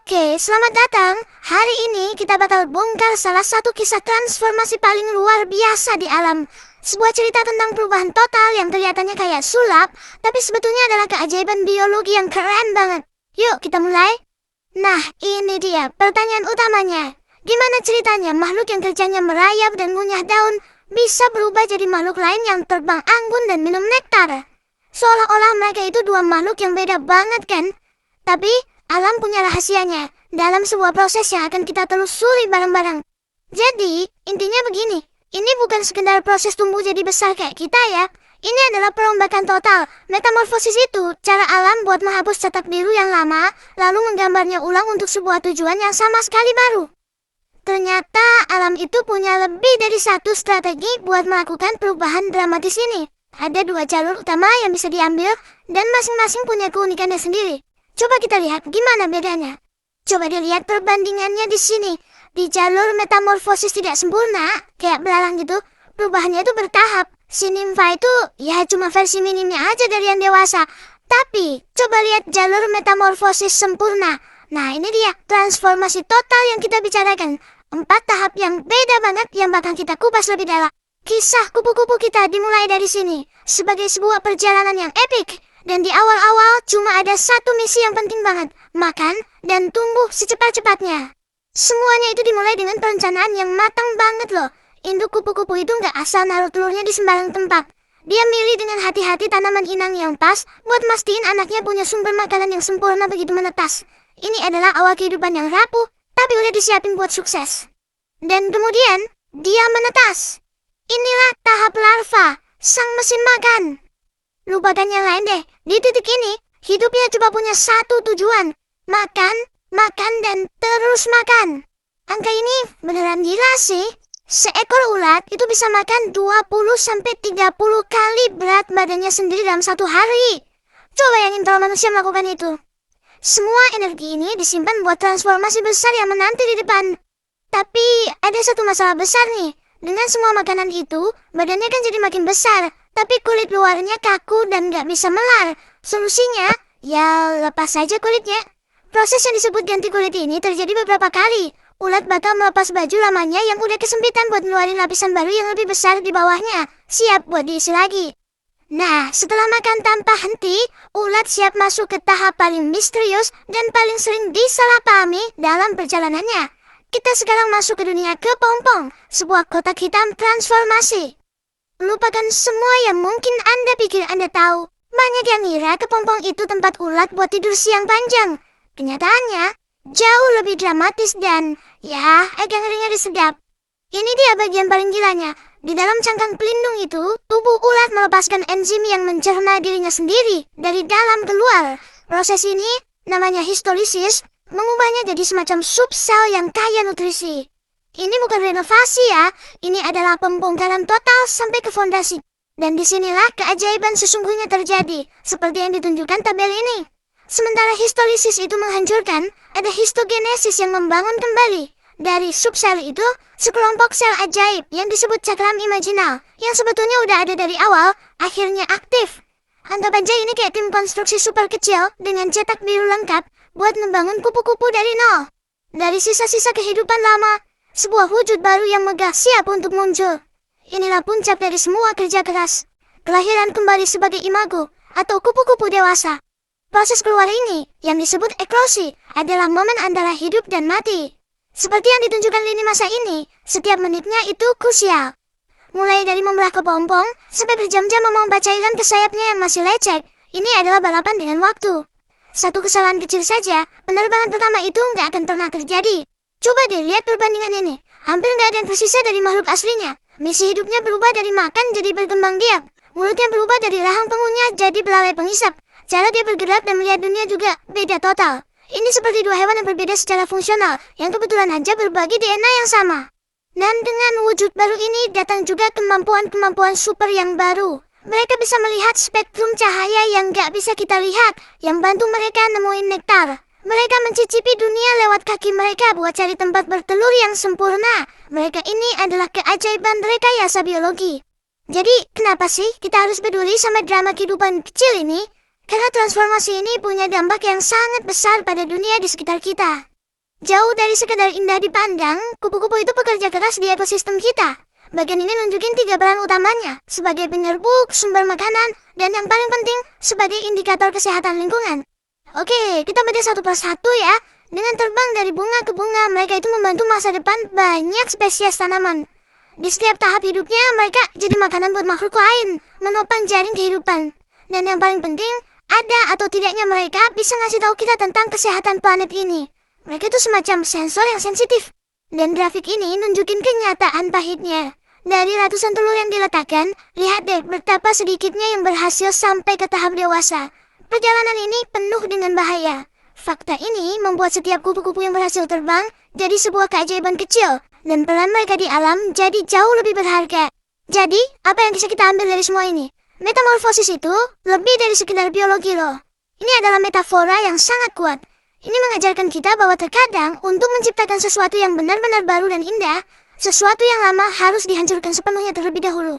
Oke, selamat datang. Hari ini kita bakal bongkar salah satu kisah transformasi paling luar biasa di alam. Sebuah cerita tentang perubahan total yang kelihatannya kayak sulap, tapi sebetulnya adalah keajaiban biologi yang keren banget. Yuk, kita mulai. Nah, ini dia pertanyaan utamanya. Gimana ceritanya makhluk yang kerjanya merayap dan ngunyah daun bisa berubah jadi makhluk lain yang terbang anggun dan minum nektar? Seolah-olah mereka itu dua makhluk yang beda banget kan? Tapi alam punya rahasianya dalam sebuah proses yang akan kita telusuri bareng-bareng. Jadi, intinya begini. Ini bukan sekedar proses tumbuh jadi besar kayak kita ya. Ini adalah perombakan total. Metamorfosis itu cara alam buat menghapus cetak biru yang lama, lalu menggambarnya ulang untuk sebuah tujuan yang sama sekali baru. Ternyata alam itu punya lebih dari satu strategi buat melakukan perubahan dramatis ini. Ada dua jalur utama yang bisa diambil, dan masing-masing punya keunikannya sendiri. Coba kita lihat gimana bedanya. Coba dilihat perbandingannya di sini. Di jalur metamorfosis tidak sempurna, kayak belalang gitu, perubahannya itu bertahap. Si nimfa itu ya cuma versi minimnya aja dari yang dewasa. Tapi coba lihat jalur metamorfosis sempurna. Nah ini dia transformasi total yang kita bicarakan. 4 tahap yang beda banget yang bakal kita kupas lebih dalam. Kisah kupu-kupu kita dimulai dari sini sebagai sebuah perjalanan yang epik. Dan di awal-awal cuma ada satu misi yang penting banget, makan dan tumbuh secepat-cepatnya. Semuanya itu dimulai dengan perencanaan yang matang banget loh. Induk kupu-kupu itu nggak asal naruh telurnya di sembarang tempat. Dia milih dengan hati-hati tanaman inang yang pas buat mastiin anaknya punya sumber makanan yang sempurna begitu menetas. Ini adalah awal kehidupan yang rapuh, tapi udah disiapin buat sukses. Dan kemudian, dia menetas. Inilah tahap larva, sang mesin makan. Lupakan yang lain deh. Di titik ini, hidupnya cuma punya satu tujuan. Makan, makan, dan terus makan. Angka ini beneran gila sih. Seekor ulat itu bisa makan 20-30 kali berat badannya sendiri dalam satu hari. Coba bayangin kalau manusia melakukan itu. Semua energi ini disimpan buat transformasi besar yang menanti di depan. Tapi ada satu masalah besar nih. Dengan semua makanan itu, badannya kan jadi makin besar. Tapi kulit luarnya kaku dan gak bisa melar. Solusinya, ya lepas saja kulitnya. Proses yang disebut ganti kulit ini terjadi beberapa kali. Ulat bakal melepas baju lamanya yang udah kesempitan buat ngeluarin lapisan baru yang lebih besar di bawahnya. Siap buat diisi lagi. Nah, setelah makan tanpa henti, ulat siap masuk ke tahap paling misterius dan paling sering disalahpahami dalam perjalanannya. Kita sekarang masuk ke dunia kepompong, sebuah kotak hitam transformasi. Lupakan semua yang mungkin Anda pikir Anda tahu. Banyak yang ngira kepompong itu tempat ulat buat tidur siang panjang. Kenyataannya, jauh lebih dramatis dan, ya, agak ngeri-ngeri sedap. Ini dia bagian paling gilanya. Di dalam cangkang pelindung itu, tubuh ulat melepaskan enzim yang mencerna dirinya sendiri dari dalam keluar. Proses ini, namanya histolisis, mengubahnya jadi semacam subsel yang kaya nutrisi. Ini bukan renovasi ya, ini adalah pembongkaran total sampai ke fondasi. Dan disinilah keajaiban sesungguhnya terjadi, seperti yang ditunjukkan tabel ini. Sementara histolisis itu menghancurkan, ada histogenesis yang membangun kembali. Dari subsel itu, sekelompok sel ajaib yang disebut cakram imaginal, yang sebetulnya udah ada dari awal, akhirnya aktif. Anggap aja ini kayak tim konstruksi super kecil dengan cetak biru lengkap buat membangun kupu-kupu dari nol. Dari sisa-sisa kehidupan lama, sebuah wujud baru yang megah siap untuk muncul. Inilah puncak dari semua kerja keras. Kelahiran kembali sebagai imago atau kupu-kupu dewasa. Proses keluar ini, yang disebut eklosi, adalah momen antara hidup dan mati. Seperti yang ditunjukkan lini masa ini, setiap menitnya itu krusial. Mulai dari membelah kepompong, sampai berjam-jam memompa cairan ke sayapnya yang masih lecek, ini adalah balapan dengan waktu. Satu kesalahan kecil saja, penerbangan pertama itu nggak akan pernah terjadi. Coba deh lihat perbandingan ini. Hampir nggak ada yang tersisa dari makhluk aslinya. Misi hidupnya berubah dari makan jadi berkembang biak. Mulutnya berubah dari rahang pengunyah jadi belalai pengisap. Cara dia bergerak dan melihat dunia juga beda total. Ini seperti dua hewan yang berbeda secara fungsional, yang kebetulan aja berbagi DNA yang sama. Dan dengan wujud baru ini datang juga kemampuan-kemampuan super yang baru. Mereka bisa melihat spektrum cahaya yang nggak bisa kita lihat, yang bantu mereka nemuin nektar. Mereka mencicipi dunia lewat kaki mereka buat cari tempat bertelur yang sempurna. Mereka ini adalah keajaiban rekayasa biologi. Jadi, kenapa sih kita harus peduli sama drama kehidupan kecil ini? Karena transformasi ini punya dampak yang sangat besar pada dunia di sekitar kita. Jauh dari sekedar indah dipandang, kupu-kupu itu bekerja keras di ekosistem kita. Bagian ini nunjukin 3 peran utamanya, sebagai penyerbuk, sumber makanan, dan yang paling penting, sebagai indikator kesehatan lingkungan. Oke, kita bedah satu persatu ya. Dengan terbang dari bunga ke bunga, mereka itu membantu masa depan banyak spesies tanaman. Di setiap tahap hidupnya, mereka jadi makanan buat makhluk lain, menopang jaring kehidupan. Dan yang paling penting, ada atau tidaknya mereka bisa ngasih tahu kita tentang kesehatan planet ini. Mereka itu semacam sensor yang sensitif. Dan grafik ini nunjukin kenyataan pahitnya. Dari ratusan telur yang diletakkan, lihat deh betapa sedikitnya yang berhasil sampai ke tahap dewasa. Perjalanan ini penuh dengan bahaya. Fakta ini membuat setiap kupu-kupu yang berhasil terbang jadi sebuah keajaiban kecil. Dan peran mereka di alam jadi jauh lebih berharga. Jadi, apa yang bisa kita ambil dari semua ini? Metamorfosis itu lebih dari sekedar biologi loh. Ini adalah metafora yang sangat kuat. Ini mengajarkan kita bahwa terkadang untuk menciptakan sesuatu yang benar-benar baru dan indah, sesuatu yang lama harus dihancurkan sepenuhnya terlebih dahulu.